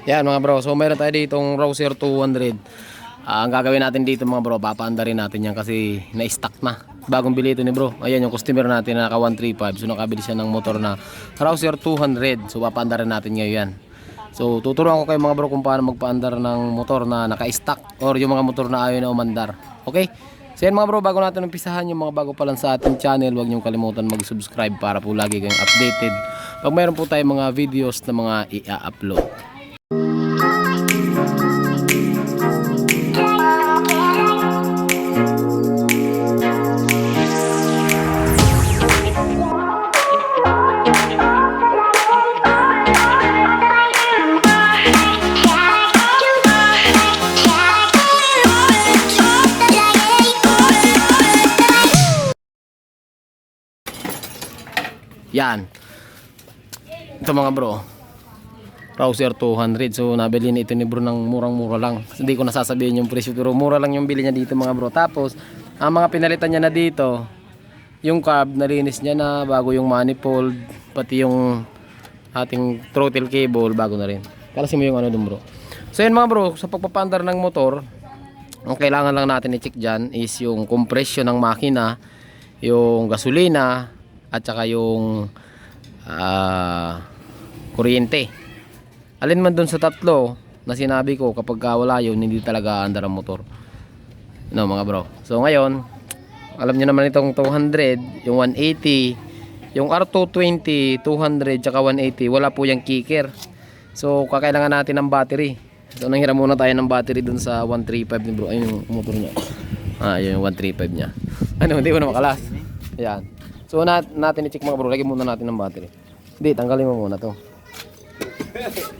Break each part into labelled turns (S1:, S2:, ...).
S1: Yan mga bro, so meron tayo ditong Rouser 200. Ang gagawin natin dito mga bro, papaandarin natin yan kasi na-stock na. Bagong bili ito ni bro. Ayan yung customer natin na naka 135. So nakabili siya ng motor na Rouser 200. So papaandarin natin ngayon yan. So tuturuan ko kayo mga bro kung paano magpaandar ng motor na naka-stock or yung mga motor na ayaw na umandar. Okay? So yan mga bro, bago natin umpisahan, yung mga bago pa lang sa ating channel, huwag niyong kalimutan mag-subscribe para po lagi kayong updated pag mayroon po tayong mga videos na mga i-upload. Yan. Ito mga bro, Rouser 200. So nabili na ito ni bro ng murang-mura lang. Hindi ko nasasabihin yung presyo pero mura lang yung bili niya dito mga bro. Tapos ang mga pinalitan niya na dito, yung carb nalinis niya na, bago yung manifold, pati yung ating throttle cable bago na rin. Kalasin mo yung ano dun bro. So yan mga bro, sa pagpapaandar ng motor, ang kailangan lang natin i-check dyan is yung compression ng makina, yung gasolina, at saka yung kuryente. Alin man dun sa tatlo na sinabi ko, kapag wala yun, hindi talaga andar ang motor. No mga bro. So ngayon, alam nyo naman itong 200, yung 180, yung R220, 200, tsaka 180, wala po yung kicker. So kakailangan natin ng battery. So nanghiram muna tayo ng battery dun sa 135 ni bro. Ayun yung motor niya. Yun yung 135 niya. Ano, hindi ko na makalas. Ayan. So natin i-check mga bro, lagyan muna natin ng battery. Hindi, tanggalin mo muna to.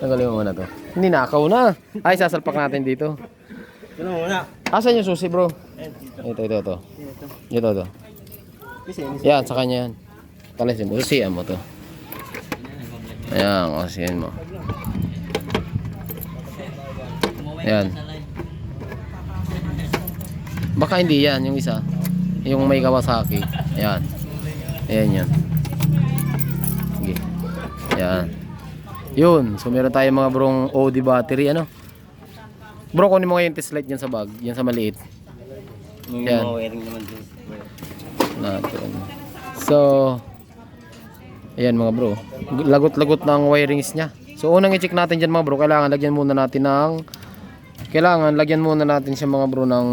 S1: Tanggalin mo muna to. Hindi, nakaw na. Ay, sasalpak natin dito.
S2: Ito muna.
S1: Asan yung susi bro? Ito. Ito. Yan, sa kanya yan. Talisin mo, susiyan mo to. Ayan, susiyan mo. Ayan. Baka hindi yan, yung isa. Yung may Kawasaki. Ayan. Ayan yan. Sige. Ayan. Yun. So meron tayo mga brong OD battery. Ano? Bro, kunin mo ngayon test light yan sa bag. Yan sa maliit.
S2: Yung
S1: Yan.
S2: mga wiring naman dun.
S1: Natin. So ayan mga bro. Lagot-lagot ng wirings niya. So unang i-check natin dyan mga bro, kailangan lagyan muna natin siya mga bro ng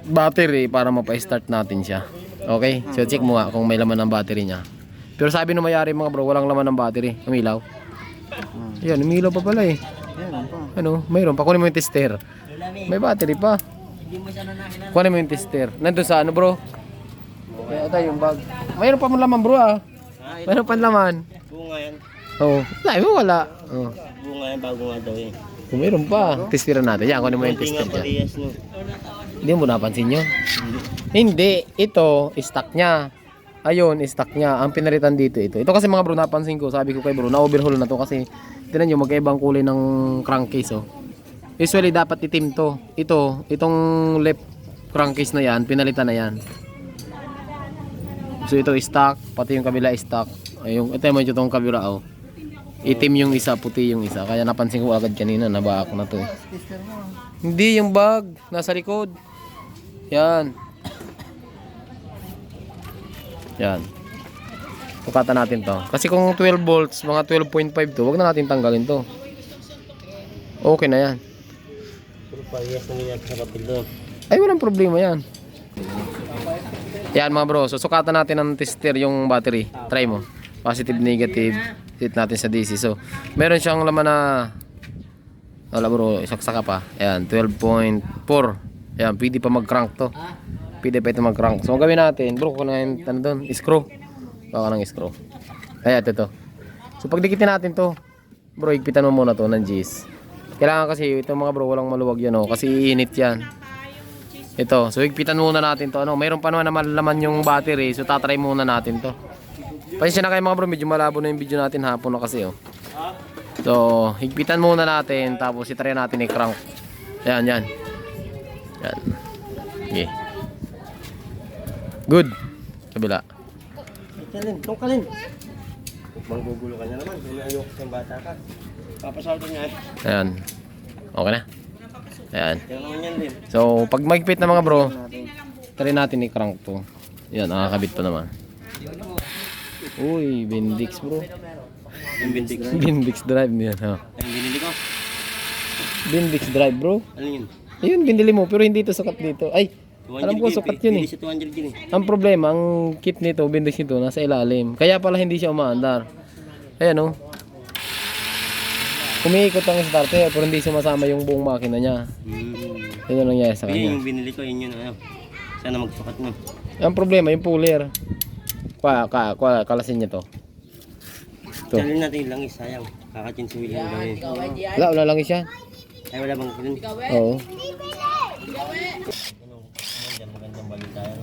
S1: battery para mapa-start natin siya. Okay? So check mo nga kung may laman ng battery niya. Pero sabi nung mayari mga bro, walang laman ng battery. Umilaw. Ayan, umilaw pa pala eh. Ano? Mayroon pa. Kunin mo yung tester. May battery pa. Kunin mo yung tester. Nandun sa ano bro? Kaya ito yung bag. Mayroon pa mo laman bro ah. Mayroon pa laman.
S2: Bunga yan.
S1: Oo. Wala. Oh.
S2: Bunga yan, bago nga daw eh.
S1: Kung mayroon pa, testiran natin. Yan, kunin mo yung
S2: Kunti
S1: tester
S2: nga
S1: dyan.
S2: parehas no.
S1: Hindi mo napansin yun? Hindi. Ito, stock niya. Ayun, stock niya. Ang pinalitan dito ito. Ito kasi mga bro, napansin ko. Sabi ko kay bro, na-overhaul na to kasi tinan nyo, magkaibang kulay ng crankcase oh. Usually dapat itim to. Itong left crankcase na yan, pinalitan na yan. So ito stock, pati yung kabila stock. Ayun, ito mo itong kabila oh. Itim yung isa, puti yung isa. Kaya napansin ko agad kanina, nabaak na to eh. Hindi yung bag, nasa likod. Yan. Pukatan natin to. Kasi kung 12 volts, mga 12.5 to, wag na natin tanggalin to. Okay na yan.
S2: Pero parehas naman yan sa papel doon.
S1: Ay, walang problema yan. Yan mga bro, so sukatan natin ng tester yung battery. Try mo. Positive, negative. Hit natin sa DC. So, meron siyang laman na wala bro, isaksaka pa. Ayan, 12.4. Ayan, pwede pa mag-crank to. Pwede pa ito mag-crank. So, ang gawin natin, bro, kung ano doon, screw. Baka ng screw. Ayan, ito. So, pagdikitin natin to, bro, higpitan mo muna to ng G's. Kailangan kasi, ito mga bro, walang maluwag yan, oh, kasi iinit yan. Ito, so higpitan muna natin to. Ano, mayroon pa naman na malaman yung battery, so tatry muna natin to. Pasensya na kayo mga bro, medyo malabo na yung video natin, hapon na kasi, oh. So, higpitan muna natin, tapos itry natin i-crank. Yan. Okay. Good. Kabila.
S2: Tungkalin. Manggugulo ka na naman. Kung ayoko sa bata ka. Papasawin nga.
S1: Ayan. Okay na. Ayan.
S2: Kaya naman yan din.
S1: So, pag magpit na mga bro,
S2: Natin.
S1: try natin i-crank to. Yan, nakakabit pa naman. Uy, Bendix bro.
S2: Yung bintik na.
S1: Bendix drive yan ha.
S2: Yung binili ko.
S1: Bendix drive bro.
S2: Ano yun?
S1: Ayun, binili mo pero hindi to sukat dito. Ay,
S2: 200
S1: alam ko sukat yun eh.
S2: Pili sa 200 yun eh.
S1: Ang problema, ang kit nito, Bendix nito, nasa ilalim. Kaya pala hindi siya umaandar. Ayan oh. Umiikot ang starter pero hindi sumasama yung buong makina niya. Yun ang nangyayari sa
S2: Yun
S1: kanya.
S2: yung binili ko. Yun yun. Ano. Sana magsukat mo.
S1: Ang problema, yung puller. Kalasin niya to. Ito.
S2: Chalin natin yung langis. Sayang. Kakachin si William gawin.
S1: Wala lang siya.
S2: Ay wala bang ganun?
S1: Oo.
S2: Magandang balita yan.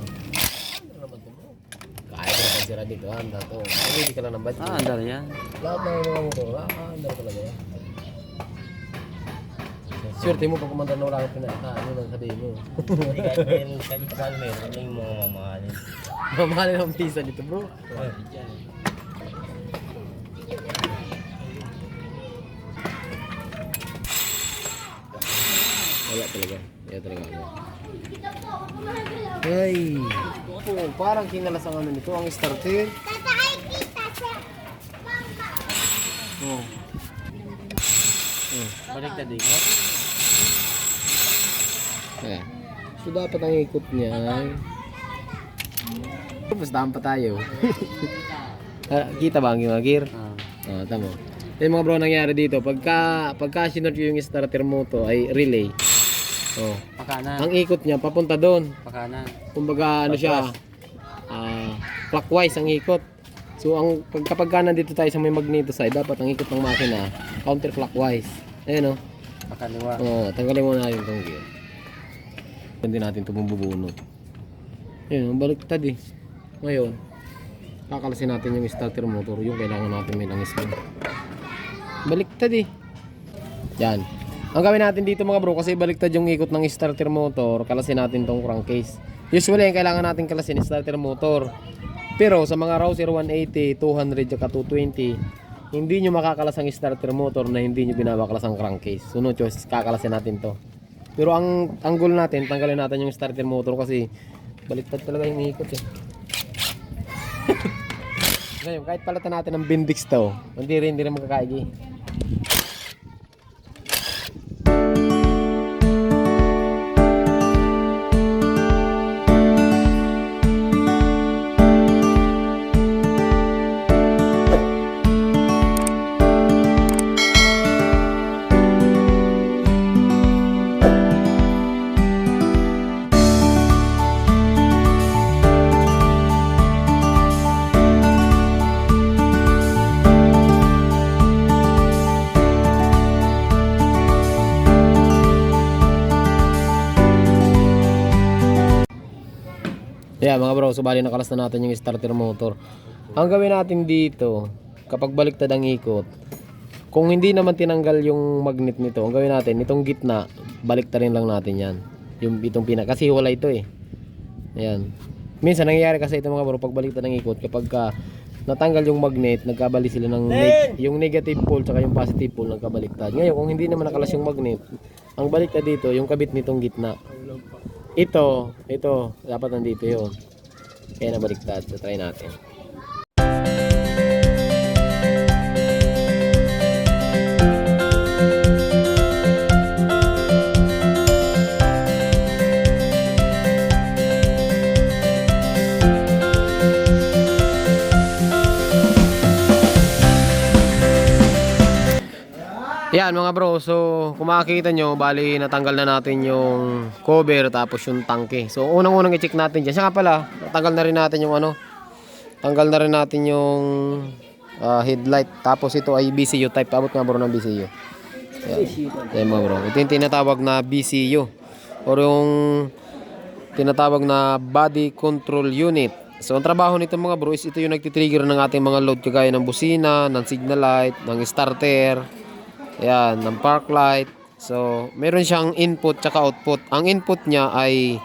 S1: Kaya ko na sira dito, handa to. Hindi ka lang ng budget.
S2: Andar yan.
S1: Lahat ng mga motor, handa talaga yan. Swerte mo pag kumandar na wala kang ano nang sabihin mo.
S2: Kahit paano meron. Ano yung mga mamahalin?
S1: Mamahalin ang tisa dito bro. Wala talaga. Wala talaga. Ay. Oh, parang kinalas ang ano nito, ang starter. Oh.
S2: Baliktad din.
S1: Eh. So dapat ang ikot niya ay bastahan pa tayo. Kita ba ang mga gear? Tama. Yung mga bro nangyari dito, pagka sinot yung starter mo to ay relay. Oh.
S2: Pakanan.
S1: Ang ikot niya papunta doon.
S2: Pakanan.
S1: Kumbaga ano siya, clockwise ang ikot. So ang kapag nandito tayo sa may magneto side, dapat ang ikot ng makina counterclockwise. Ayun oh.
S2: Pakaliwa.
S1: Tanggalin muna natin itong gear. Hindi natin ito bubunot. Ayun, baliktad eh. Ngayon, kakalasin natin yung starter motor, yung kailangan natin may langis mo. Baliktad eh. Yan. Ang gawin natin dito mga bro, kasi baliktad yung ikot ng starter motor, kalasin natin tong crankcase. Usually, ang kailangan natin kalasin starter motor. Pero sa mga Rouser 180, 200, at 220, hindi nyo makakalas ang starter motor na hindi nyo binabakalas ang crankcase. So no choice, kakalasin natin to. Pero ang goal natin, tanggalin natin yung starter motor kasi baliktad talaga yung ikot eh. Ngayon, kahit palatan natin ng Bendix to, hindi rin magkakaigi. Yeah mga bro, so bali nakalas na natin yung starter motor. Ang gawin natin dito, kapag baliktad ang ikot, kung hindi naman tinanggal yung magnet nito, ang gawin natin, itong gitna, baliktarin lang natin yan. Itong kasi wala ito eh. Ayan. Minsan nangyayari kasi ito mga bro, pag baliktad ang ikot, kapag natanggal yung magnet, nagkabali sila ng yung negative pole tsaka yung positive pole nagkabaliktad. Ngayon, kung hindi naman nakalas yung magnet, ang baliktad dito, yung kabit nitong gitna. Ito, dapat nandito yun. Kaya nabaliktad. So, try natin. Yan mga bro, so kung makikita nyo, bali natanggal na natin yung cover tapos yung tangke. So unang-unang i-check natin dyan. Siya nga pala, natanggal na rin natin yung tanggal na rin natin yung headlight. Tapos ito ay BCU type. Abot nga bro ng BCU. Yan mga bro. Ito yung tinatawag na BCU or yung tinatawag na body control unit. So ang trabaho nito mga bro is ito yung nagtitrigger ng ating mga load kagaya ng busina, ng signal light, ng starter. Ayan, ng park light. So, meron siyang input tsaka output. Ang input niya ay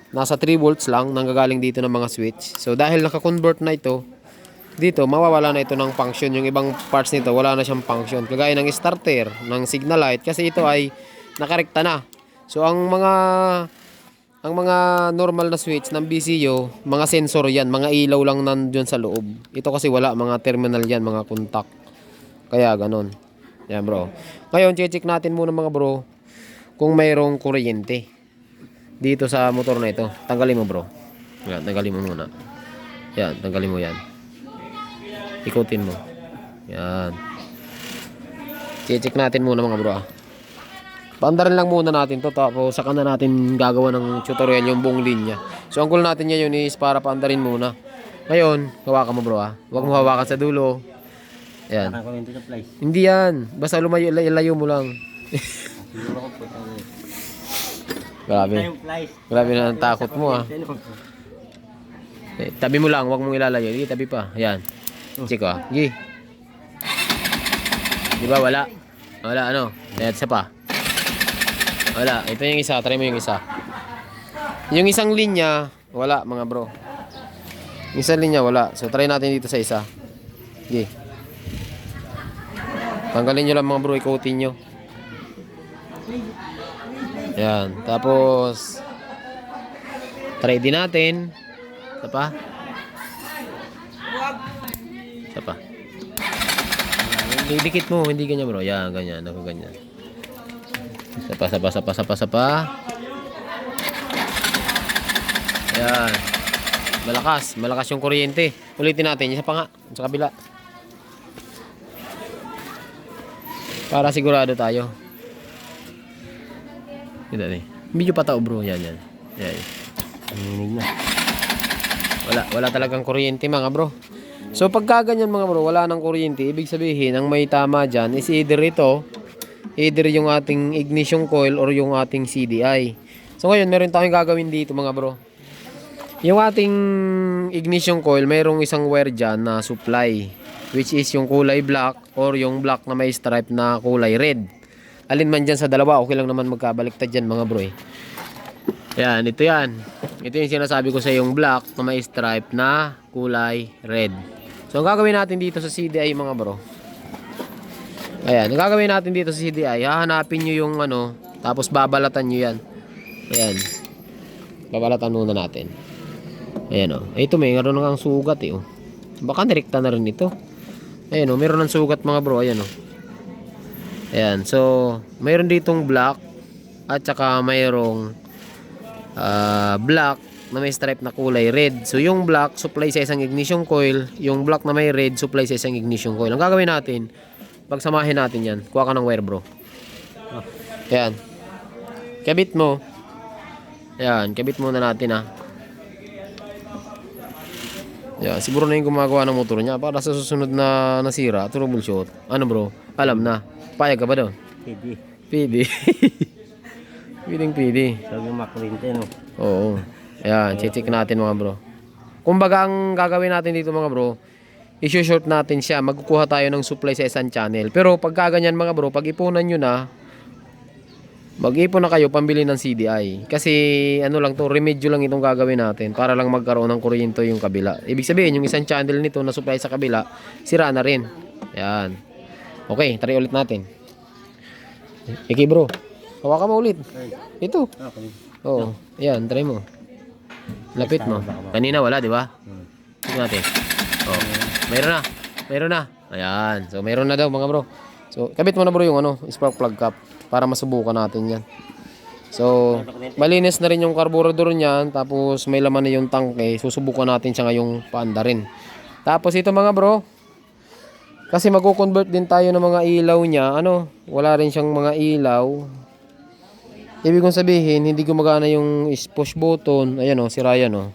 S1: nasa 3 volts lang, nanggagaling dito ng mga switch. So, dahil naka-convert na ito, dito mawawala na ito ng function. Yung ibang parts nito wala na siyang function. Kagaya ng starter, ng signal light kasi ito ay nakarekta na. So ang mga normal na switch ng BCU, mga sensor yan, mga ilaw lang nandiyon sa loob. Ito kasi wala, mga terminal yan, mga contact. Kaya ganon. Yan bro. Ngayon, check natin muna mga bro kung mayroong kuryente dito sa motor na ito. Tanggalin mo bro. Yan, tanggalin mo muna. Yan, tanggalin mo yan. Ikutin mo. Yan. Check natin muna mga bro ah. Paandarin lang muna natin to, tapos saka na natin gagawa ng tutorial yung buong linya. So ang goal natin ngayon is para paandarin muna. Ngayon, hawakan mo bro ah. Huwag mo hawakan sa dulo. Ayan. Hindi yan. Basta lumayo, layo mo lang. Grabe. Grabe na ang takot mo ah. Tabi mo lang, huwag mong ilalayo. Hindi, tabi pa. Ayan. Check ko ah. Gi. Di ba wala? Wala ano? Ayan, isa pa. Wala. Ito yung isa. Try mo yung isa. Yung isang linya, wala mga bro. Yung isang linya, wala. So, try natin dito sa isa. Okay. Tanggalin nyo lang mga bro. Ikutin nyo. Yan. Tapos, try din natin. Isa pa. Isa pa. Dikit mo. Hindi ganyan bro. Yan. Ganyan. Ako ganyan. Sapa. Ayan. Malakas yung kuryente. Ulitin natin. Isa pa nga. Sa kabila. Para sigurado tayo. Ito eh. Medyo patao bro. Yan. Yan. Wala talagang kuryente mga bro. So pagka ganyan mga bro, wala nang kuryente. Ibig sabihin, ang may tama dyan is either yung ating ignition coil or yung ating CDI. So ngayon, meron tayong gagawin dito mga bro. Yung ating ignition coil, mayroong isang wire dyan na supply, which is yung kulay black or yung black na may stripe na kulay red. Alin man dyan sa dalawa, okay lang naman magkabaliktad dyan mga bro eh. Yan, ito yan. Ito yung sinasabi ko sa yung black na may stripe na kulay red. So ang gagawin natin dito sa CDI mga bro, ayan, ang gagawin natin dito sa CDI, hahanapin nyo yung ano, tapos babalatan nyo yan. Ayan. Babalatan muna natin. Ayan o. Ito may meron ng sugat eh o. Baka direkta na rin ito. Ayan o, meron ng sugat mga bro. Ayan o. Ayan. So, mayroon ditong black at saka mayroong black na may stripe na kulay red. So, yung black supply sa isang ignition coil. Yung black na may red supply sa isang ignition coil. Ang gagawin natin, pagsamahin natin yan. Kuha ka ng wire bro. Ayan. Kabit mo. Ayan. Kabit muna natin ha. Ayan. Siguro na yung gumagawa ng motor niya. Para sa susunod na nasira, troubleshoot. Ano bro? Alam na. Payag ka ba doon? PD. PD.
S2: Sabi makurinte no?
S1: Oo. Ayan. Check natin mga bro. Kumbaga ang gagawin natin dito mga bro, i-short natin siya. Magkukuha tayo ng supply sa isang channel. Pero pagka ganyan mga bro, pag-ipunan nyo na, mag-ipon na kayo pambili ng CDI. Kasi ano lang to, remedyo lang itong gagawin natin para lang magkaroon ng kuryente yung kabila. Ibig sabihin, yung isang channel nito na supply sa kabila, sira na rin. Ayan. Okay, try ulit natin. Iki bro, hawakan mo ulit. Ito. Oo. Ayan, try mo. Lapit mo. Kanina wala, di ba? Tignan natin. Oh, mayroon na. Ayan. So, mayroon na daw mga bro. So, kabit mo na bro yung ano, spark plug cap para masubukan natin yan. So, malinis na rin yung carburetor niyan. Tapos, may laman na yung tangke. Susubukan natin siya ngayong paanda rin. Tapos, ito mga bro. Kasi magko-convert din tayo ng mga ilaw niya. Ano, wala rin siyang mga ilaw. Ibig kong sabihin, hindi gumagana yung push button. Ayan o, si Ryan o.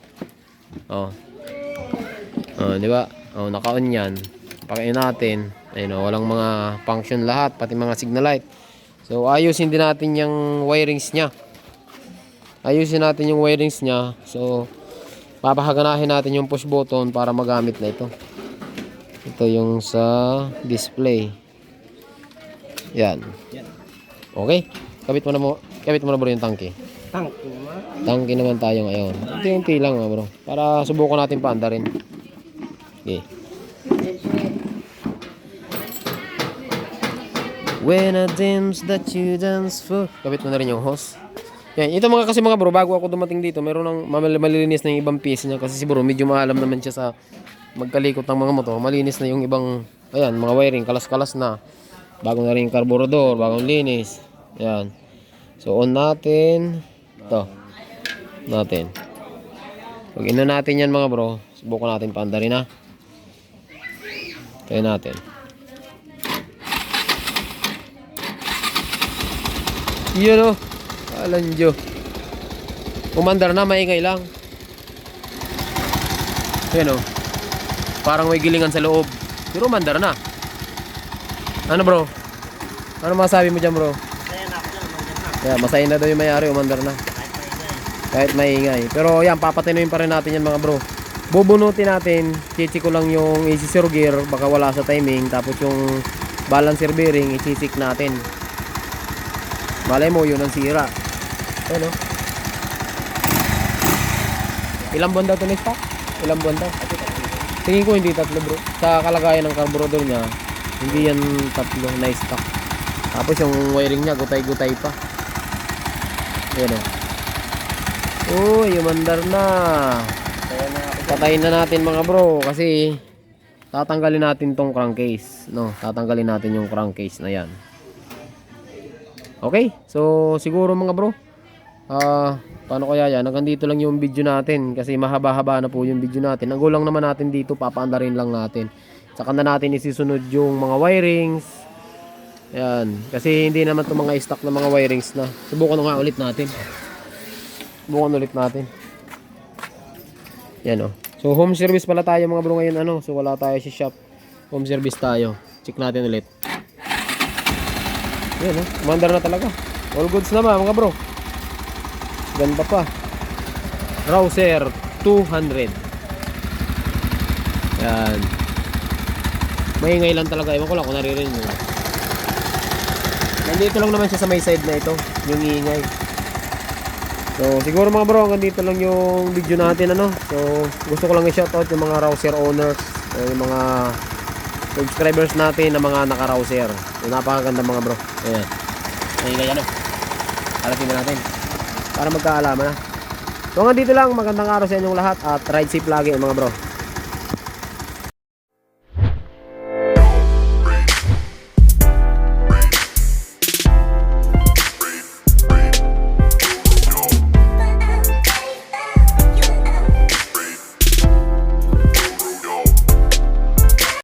S1: Di ba? Naka-on yan. Pakain natin. Ayun o, walang mga function lahat, pati mga signal light. So, ayusin din natin yung wirings niya. So, papahaganahin natin yung push button para magamit na ito. Ito yung sa display. Yan. Okay. Kabit mo na bro yung tangke. Tangke naman tayo ngayon. Ito yung lang bro. Para subukan natin paanda rin. Okay. When I dance that you dance for. Kapit mo na rin yung hose. Yan, ito mga kasi mga bro, bago ako dumating dito, meron ng malilinis na yung ibang piece niya kasi si bro medyo maalam naman siya sa magkalikot ng mga motor. Malinis na yung ibang, ayan, mga wiring, kalas-kalas na. Bago na rin yung carburetor, bagong linis. Ayan. So on natin. Ito. Natin. Pag ino natin yan mga bro, subukan natin paandarin ha. Tayo natin. Yun o. Alanjo. Umandar na, maingay lang. Yan o. Parang may gilingan sa loob. Pero umandar na. Ano bro? Ano masabi mo dyan bro? Yeah, masaya na daw yung may-ari, umandar na. Kahit maingay. Pero yan, papatinuin pa rin natin yan mga bro. Bubunutin natin. Chichi ko lang yung AC0 gear. Baka wala sa timing. Tapos yung balancer bearing, ichicik natin. Malay mo, yun ang sira. Ano? Ilang buwan daw ito na-stock? Ilang buwan daw? Tingin ko hindi tatlo bro. Sa kalagayan ng carburetor niya, hindi yan tatlo na-stock. Tapos yung wiring niya, gutay-gutay pa. Ayan o. Uy, umandar na. Patayin na natin mga bro. Kasi tatanggalin natin tong crankcase. No, tatanggalin natin yung crankcase na yan. Okay, so siguro mga bro, paano kaya yan? Hanggang dito lang yung video natin kasi mahaba-haba na po yung video natin. Ang gulang naman natin dito, papaandarin lang natin. Saka na natin isisunod yung mga wirings. Yan, kasi hindi naman itong mga stock na mga wirings na. Subukan nga ulit natin. Subukan ulit natin. Yan o. So home service pala tayo mga bro ngayon ano. So wala tayo sa shop. Home service tayo. Check natin ulit. Yan o. Umandar na talaga. All goods naman mga bro. Ganda pa. Rouser 200. Yan. Maingay lang talaga. Ewan ko lang kung naririnig nyo. Nandito lang naman siya sa may side na ito. Yung ingay. So siguro mga bro, hanggang dito lang yung video natin ano. So gusto ko lang i-shoutout yung mga rouser owners, yung mga subscribers natin na mga naka-rouser. So napakaganda mga bro. Ayan. Maingay ano. Alasin na natin para magkaalaman na. So hanggang dito lang, magandang araw sa inyong lahat at ride safe lagi mga bro.